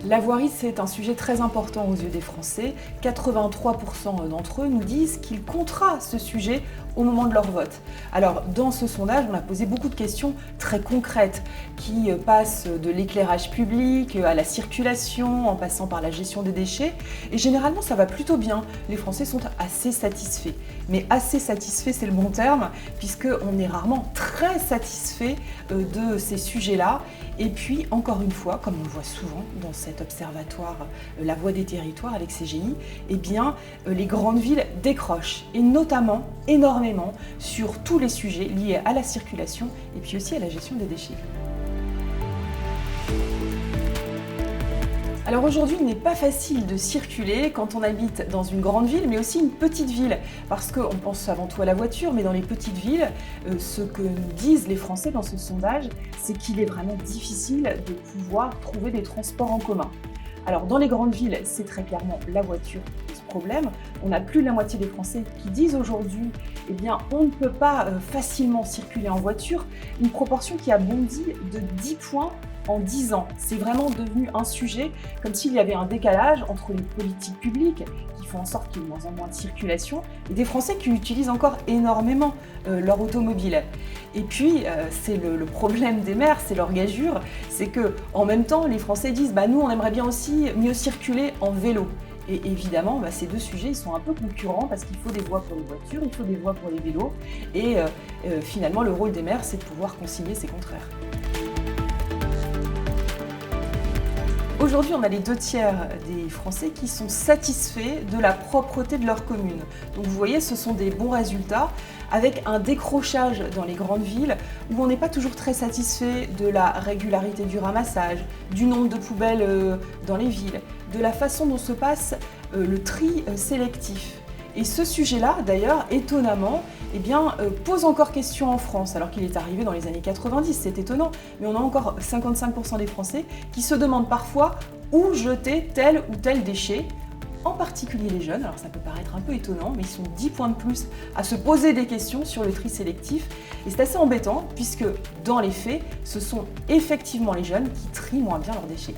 La voirie, c'est un sujet très important aux yeux des Français. 83% d'entre eux nous disent qu'ils comptera ce sujet au moment de leur vote. Alors, dans ce sondage, on a posé beaucoup de questions très concrètes qui passent de l'éclairage public à la circulation, en passant par la gestion des déchets. Et généralement, ça va plutôt bien. Les Français sont assez satisfaits. Mais assez satisfaits, c'est le bon terme, puisqu'on est rarement très satisfait de ces sujets-là. Et puis, encore une fois, comme on le voit souvent dans cet observatoire La Voix des territoires avec CGI, eh bien, les grandes villes décrochent, et notamment énormément sur tous les sujets liés à la circulation et puis aussi à la gestion des déchets. Alors aujourd'hui, il n'est pas facile de circuler quand on habite dans une grande ville, mais aussi une petite ville, parce qu'on pense avant tout à la voiture, mais dans les petites villes, ce que nous disent les Français dans ce sondage, c'est qu'il est vraiment difficile de pouvoir trouver des transports en commun. Alors dans les grandes villes, c'est très clairement la voiture qui pose problème. On a plus de la moitié des Français qui disent aujourd'hui, eh bien, on ne peut pas facilement circuler en voiture, une proportion qui a bondi de 10 points en 10 ans. C'est vraiment devenu un sujet comme s'il y avait un décalage entre les politiques publiques qui font en sorte qu'il y ait de moins en moins de circulation et des Français qui utilisent encore énormément leur automobile. Et puis, c'est le problème des maires, c'est leur gageure, c'est que en même temps, les Français disent « nous, on aimerait bien aussi mieux circuler en vélo ». Et évidemment, ces deux sujets ils sont un peu concurrents parce qu'il faut des voies pour les voitures, il faut des voies pour les vélos. Et finalement, le rôle des maires, c'est de pouvoir concilier ces contraires. Aujourd'hui, on a les 2/3 des Français qui sont satisfaits de la propreté de leur commune. Donc vous voyez, ce sont des bons résultats avec un décrochage dans les grandes villes où on n'est pas toujours très satisfait de la régularité du ramassage, du nombre de poubelles dans les villes, de la façon dont se passe le tri sélectif. Et ce sujet-là, d'ailleurs, étonnamment, pose encore question en France, alors qu'il est arrivé dans les années 90, c'est étonnant, mais on a encore 55% des Français qui se demandent parfois où jeter tel ou tel déchet, en particulier les jeunes. Alors ça peut paraître un peu étonnant, mais ils sont 10 points de plus à se poser des questions sur le tri sélectif. Et c'est assez embêtant, puisque dans les faits, ce sont effectivement les jeunes qui trient moins bien leurs déchets.